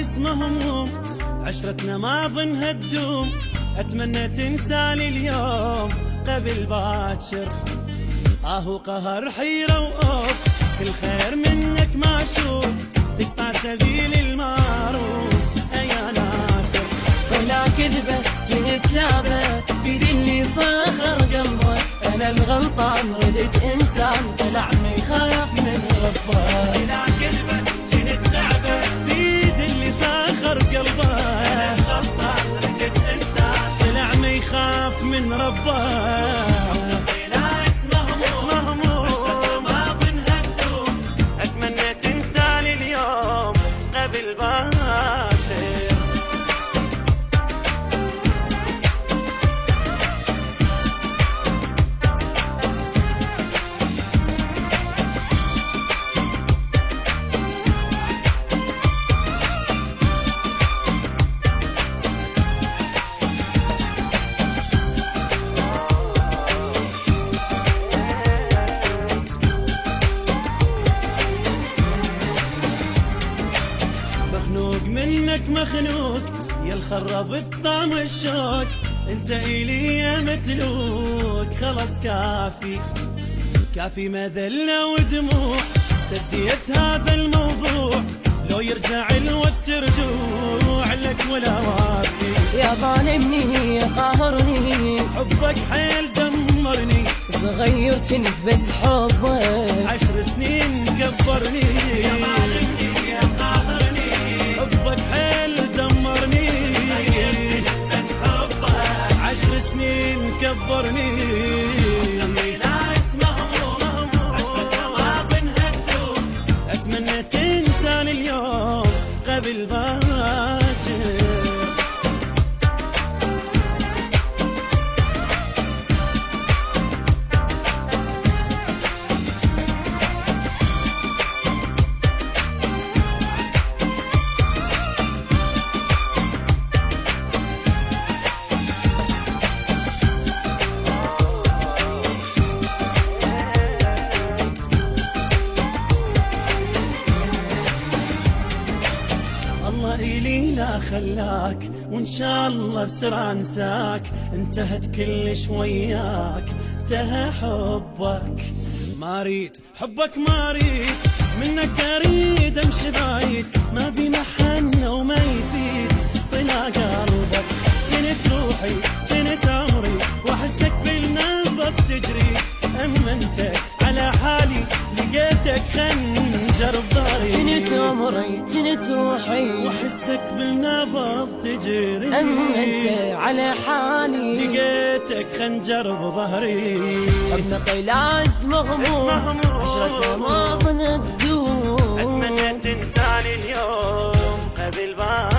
ناس مهموم، عشرتنا ما ظنها تدوم، أتمنى تنساني اليوم قبل باكر. قهر حيرة وأوف، كل خير منك ما أشوف، تقطع سبيل المعروف يا ناصر. طلع كذبة جنت لعبة بيدي اللي صخر قلبه، أنا الغلطان ردت إنسان طلع ما يخاف من ربه. طلع كذبة جنت لعبة بيدي اللي صخر قلبه، أنا الغلطان ردت إنسان طلع ما يخاف من ربه. مخنوق منك مخنوق يا الخرب الطعم الشوق، انت الي يا متلوك خلص كافي كافي مذلة ودموع، سديت هذا الموضوع لو يرجع الوقت رجوع لك ولا وافي. يا ظالمني يا قاهرني حبك حيل دمرني، صغير كنت بس حبك 10 سنين كبرني. يا ظالمني يا قاهرني حبك حيل دمرني، بس حبك 10 سنين كبرني. ناس مهموم عشرتنا ما ظنها تدوم، اتمنى تنساني اليوم قبل باكر. الله إلي لا خلاك، وإن شاء الله بسرعة انساك، انتهت كلش وياك انتهى حبك. ما ريد حبك ما ريد، منك أريد أمشي بعيد، ما بي محنة وما يفيد طلع قلبك. جنت روحي جنت عمري وأحسك بالنبض تجري، أما أنت على حالي لقيتك خنجر بظهري. جنت عمري جنت روحي واحسك بالنبض تجري، أما أنت على حالي لقيتك خنجر بظهري. حبنا طلع مغموم عشرتنا ما ظنت تدوم، أتمنى تنساني اليوم قبل ما